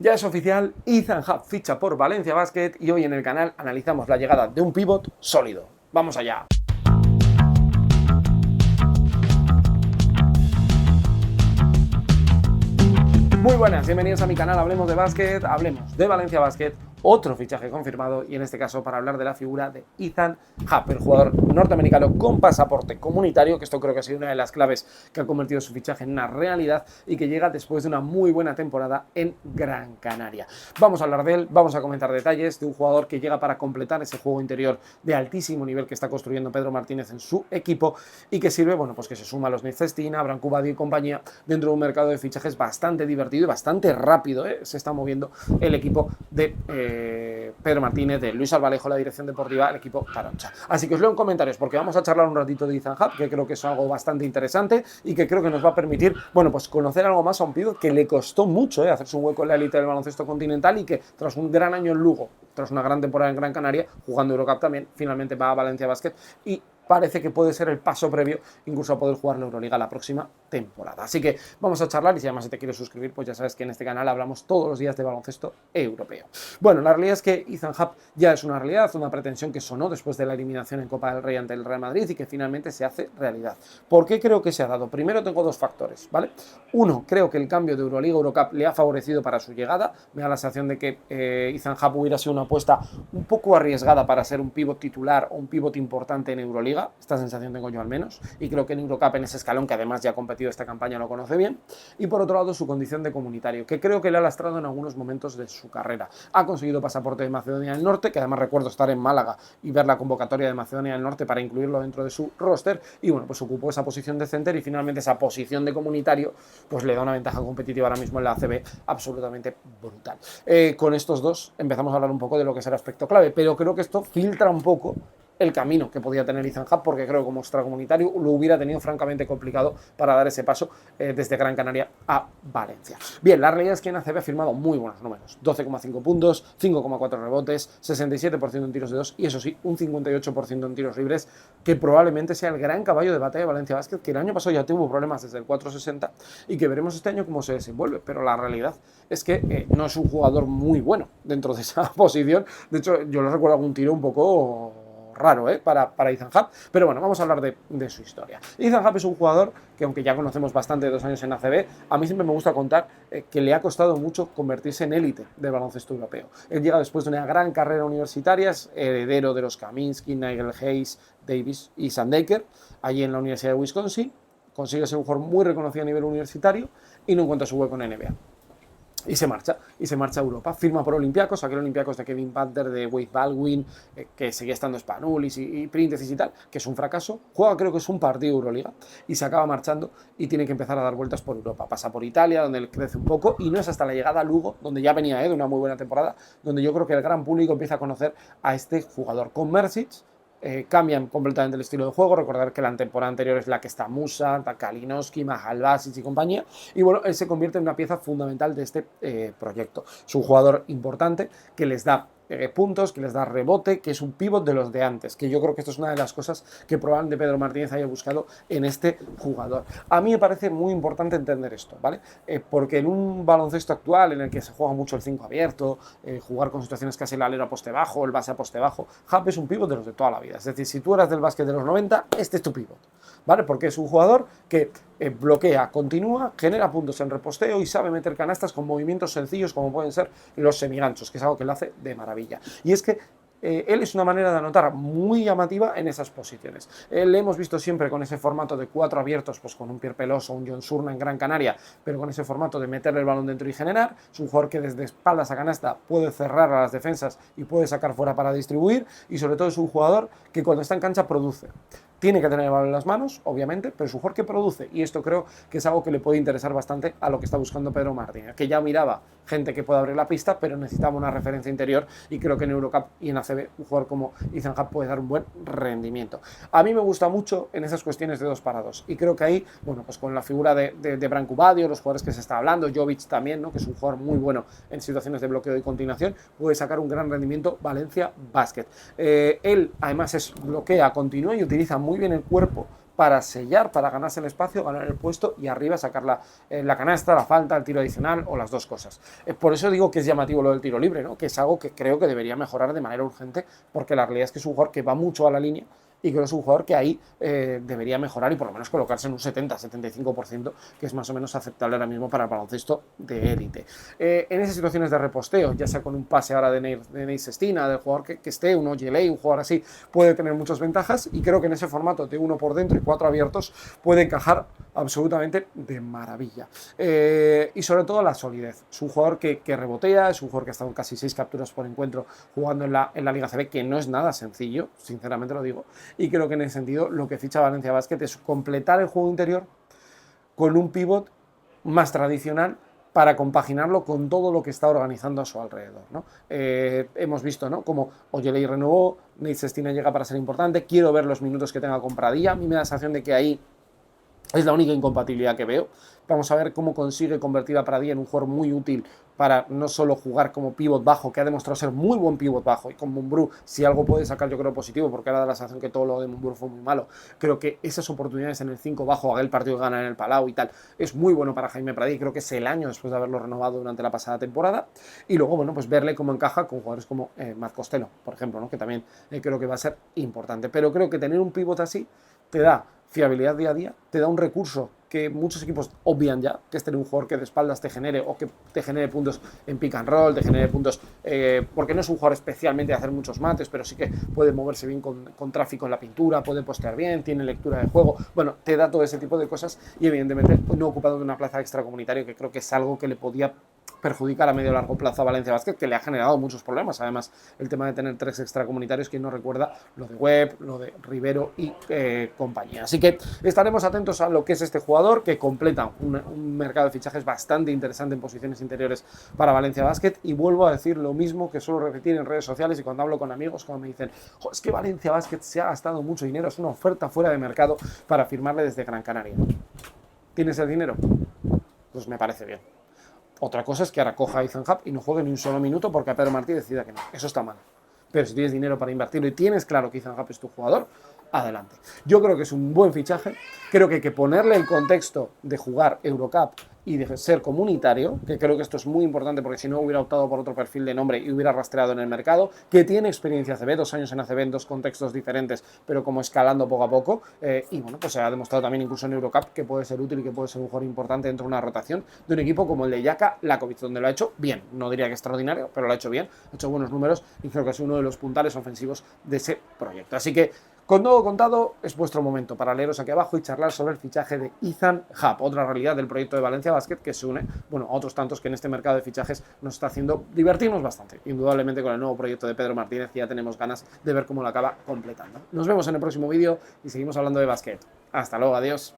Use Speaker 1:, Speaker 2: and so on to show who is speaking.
Speaker 1: Ya es oficial, Ethan Happ ficha por Valencia Basket y hoy en el canal analizamos la llegada de un pívot sólido. ¡Vamos allá! Muy buenas, bienvenidos a mi canal, hablemos de básquet, hablemos de Valencia Basket, otro fichaje confirmado y en este caso para hablar de la figura de Ethan Happ, el jugador norteamericano con pasaporte comunitario, que esto creo que ha sido una de las claves que ha convertido su fichaje en una realidad y que llega después de una muy buena temporada en Gran Canaria. Vamos a hablar de él, vamos a comentar detalles de un jugador que llega para completar ese juego interior de altísimo nivel que está construyendo Pedro Martínez en su equipo y que sirve, bueno, pues que se suma a los Nick Cestina, Branco Badio y compañía dentro de un mercado de fichajes bastante divertido y bastante rápido, se está moviendo el equipo de Pedro Martínez, de Luis Albalejo, la dirección deportiva, el equipo Taroncha. Así que os leo en comentarios porque vamos a charlar un ratito de Ethan Happ, que creo que es algo bastante interesante y que creo que nos va a permitir, bueno, pues conocer algo más a un pívot que le costó mucho hacerse un hueco en la élite del baloncesto continental y que tras un gran año en Lugo, tras una gran temporada en Gran Canaria, jugando Eurocup también, finalmente va a Valencia Basket y parece que puede ser el paso previo incluso a poder jugar la Euroliga la próxima temporada. Así que vamos a charlar y si además te quieres suscribir, pues ya sabes que en este canal hablamos todos los días de baloncesto europeo. Bueno, la realidad es que Ethan Happ ya es una realidad, una pretensión que sonó después de la eliminación en Copa del Rey ante el Real Madrid y que finalmente se hace realidad. ¿Por qué creo que se ha dado? Primero tengo dos factores, ¿vale? Uno, creo que el cambio de Euroliga a Eurocup le ha favorecido para su llegada. Me da la sensación de que Ethan Happ hubiera sido una apuesta un poco arriesgada para ser un pívot titular o un pívot importante en Euroliga. Esta sensación tengo yo al menos, y creo que en Eurocup, en ese escalón que además ya ha competido esta campaña, lo conoce bien. Y por otro lado, su condición de comunitario, que creo que le ha lastrado en algunos momentos de su carrera. Ha conseguido pasaporte de Macedonia del Norte, que además recuerdo estar en Málaga y ver la convocatoria de Macedonia del Norte para incluirlo dentro de su roster, y bueno, pues ocupó esa posición de center y finalmente esa posición de comunitario pues le da una ventaja competitiva ahora mismo en la ACB absolutamente brutal. Con estos dos empezamos a hablar un poco de lo que es el aspecto clave, pero creo que esto filtra un poco el camino que podía tener Ethan Happ, porque creo que como extracomunitario lo hubiera tenido francamente complicado para dar ese paso desde Gran Canaria a Valencia. Bien, la realidad es que en ACB ha firmado muy buenos números, 12,5 puntos, 5,4 rebotes, 67% en tiros de 2 y eso sí, un 58% en tiros libres, que probablemente sea el gran caballo de batalla de Valencia Basket, que el año pasado ya tuvo problemas desde el 4,60 y que veremos este año cómo se desenvuelve, pero la realidad es que no es un jugador muy bueno dentro de esa posición. De hecho, yo le recuerdo algún tiro un poco raro para Ethan Happ, pero bueno, vamos a hablar de su historia. Ethan Happ es un jugador que, aunque ya conocemos bastante de 2 años en ACB, a mí siempre me gusta contar que le ha costado mucho convertirse en élite del baloncesto europeo. Él llega después de una gran carrera universitaria, es heredero de los Kaminsky, Nigel Hayes, Davis y Sandaker, allí en la Universidad de Wisconsin, consigue ser un jugador muy reconocido a nivel universitario y no encuentra su hueco en NBA. Y se marcha a Europa, firma por Olympiacos, aquel Olympiacos de Kevin Panther, de Wade Baldwin, que seguía estando Spanulis y Príntesis y tal, que es un fracaso, juega creo que es un partido de Euroliga y se acaba marchando y tiene que empezar a dar vueltas por Europa, pasa por Italia, donde él crece un poco y no es hasta la llegada a Lugo, donde ya venía de una muy buena temporada, donde yo creo que el gran público empieza a conocer a este jugador. Con Mercic cambian completamente el estilo de juego. Recordar que la temporada anterior es la que está Musa, Kalinowski, Mahal Basic y compañía, y bueno, él se convierte en una pieza fundamental de este proyecto. Es un jugador importante que les da puntos, que les da rebote, que es un pívot de los de antes, que yo creo que esto es una de las cosas que probablemente Pedro Martínez haya buscado en este jugador. A mí me parece muy importante entender esto, ¿vale? Porque en un baloncesto actual en el que se juega mucho el 5 abierto, jugar con situaciones casi el alero a poste bajo, el base a poste bajo, Happ es un pívot de los de toda la vida. Es decir, si tú eras del básquet de los 90, este es tu pívot, ¿vale? Porque es un jugador que bloquea, continúa, genera puntos en reposteo y sabe meter canastas con movimientos sencillos como pueden ser los semiganchos, que es algo que lo hace de maravilla. Y es que él es una manera de anotar muy llamativa en esas posiciones. Le hemos visto siempre con ese formato de 4 abiertos, pues con un Pierre Peloso, un John Surna en Gran Canaria, pero con ese formato de meterle el balón dentro y generar. Es un jugador que desde espaldas a canasta puede cerrar a las defensas y puede sacar fuera para distribuir, y sobre todo es un jugador que cuando está en cancha produce. Tiene que tener el balón en las manos, obviamente, pero es un jugador que produce, y esto creo que es algo que le puede interesar bastante a lo que está buscando Pedro Martínez, que ya miraba gente que pueda abrir la pista, pero necesitaba una referencia interior, y creo que en Eurocup y en ACB un jugador como Ethan Happ puede dar un buen rendimiento. A mí me gusta mucho en esas cuestiones de 2 para 2, y creo que ahí, bueno, pues con la figura de Branco Badio, los jugadores que se está hablando, Jovic también, ¿no?, que es un jugador muy bueno en situaciones de bloqueo y continuación, puede sacar un gran rendimiento Valencia Basket. Él además bloquea, continúa y utiliza muy bien el cuerpo para sellar, para ganarse el espacio, ganar el puesto y arriba sacar la canasta, la falta, el tiro adicional o las dos cosas. Por eso digo que es llamativo lo del tiro libre, ¿no? Que es algo que creo que debería mejorar de manera urgente, porque la realidad es que es un jugador que va mucho a la línea y creo que es un jugador que ahí debería mejorar y por lo menos colocarse en un 70-75%, que es más o menos aceptable ahora mismo para el baloncesto de élite. En esas situaciones de reposteo, ya sea con un pase ahora de Nate Sestina, del jugador que esté, un Ojeley, un jugador así, puede tener muchas ventajas y creo que en ese formato de 1 por dentro y 4 abiertos puede encajar absolutamente de maravilla. Y sobre todo la solidez. Es un jugador que rebotea, es un jugador que ha estado en casi 6 capturas por encuentro jugando en la Liga CB, que no es nada sencillo, sinceramente lo digo, y creo que en ese sentido lo que ficha Valencia Basket es completar el juego interior con un pívot más tradicional para compaginarlo con todo lo que está organizando a su alrededor, ¿no? Hemos visto, ¿no?, como Ojeley renovó, Nate Sestina llega para ser importante, quiero ver los minutos que tenga con Pradilla, a mí me da la sensación de que ahí es la única incompatibilidad que veo. Vamos a ver cómo consigue convertir a Pradilla en un jugador muy útil para no solo jugar como pívot bajo, que ha demostrado ser muy buen pívot bajo, y con Mumbrú, si algo puede sacar yo creo positivo, porque ahora da la sensación que todo lo de Mumbrú fue muy malo, creo que esas oportunidades en el 5 bajo, aquel partido que gana en el Palau y tal, es muy bueno para Jaime Pradilla, y creo que es el año después de haberlo renovado durante la pasada temporada, y luego, bueno, pues verle cómo encaja con jugadores como Matt Costello, por ejemplo, ¿no?, que también creo que va a ser importante, pero creo que tener un pívot así te da fiabilidad día a día, te da un recurso que muchos equipos obvian ya, que es tener un jugador que de espaldas te genere o que te genere puntos en pick and roll, te genere puntos, porque no es un jugador especialmente de hacer muchos mates, pero sí que puede moverse bien con tráfico en la pintura, puede postear bien, tiene lectura de juego, bueno, te da todo ese tipo de cosas y evidentemente no ocupado de una plaza extracomunitaria, que creo que es algo que le podía perjudicar a medio o largo plazo a Valencia Basket, que le ha generado muchos problemas. Además, el tema de tener 3 extracomunitarios, quien no recuerda lo de Webb, lo de Rivero y compañía. Así que estaremos atentos a lo que es este jugador, que completa un mercado de fichajes bastante interesante en posiciones interiores para Valencia Basket. Y vuelvo a decir lo mismo que suelo repetir en redes sociales y cuando hablo con amigos, cuando me dicen, es que Valencia Basket se ha gastado mucho dinero, es una oferta fuera de mercado para firmarle desde Gran Canaria. ¿Tienes el dinero? Pues me parece bien. Otra cosa es que ahora coja a Ethan Happ y no juegue ni un solo minuto porque a Pedro Martí decida que no. Eso está mal. Pero si tienes dinero para invertirlo y tienes claro que Ethan Happ es tu jugador, adelante. Yo creo que es un buen fichaje. Creo que hay que ponerle el contexto de jugar Eurocup y de ser comunitario, que creo que esto es muy importante porque si no hubiera optado por otro perfil de nombre y hubiera rastreado en el mercado, que tiene experiencia ACB, 2 años en ACB en 2 contextos diferentes, pero como escalando poco a poco, y bueno, pues se ha demostrado también incluso en Eurocup que puede ser útil y que puede ser un jugador importante dentro de una rotación de un equipo como el de Jaka Lakovic, donde lo ha hecho bien, no diría que extraordinario, pero lo ha hecho bien, ha hecho buenos números y creo que es uno de los puntales ofensivos de ese proyecto. Así que con todo contado, es vuestro momento para leeros aquí abajo y charlar sobre el fichaje de Ethan Happ, otra realidad del proyecto de Valencia Basket que se une, bueno, a otros tantos que en este mercado de fichajes nos está haciendo divertirnos bastante. Indudablemente con el nuevo proyecto de Pedro Martínez ya tenemos ganas de ver cómo lo acaba completando. Nos vemos en el próximo vídeo y seguimos hablando de básquet. Hasta luego, adiós.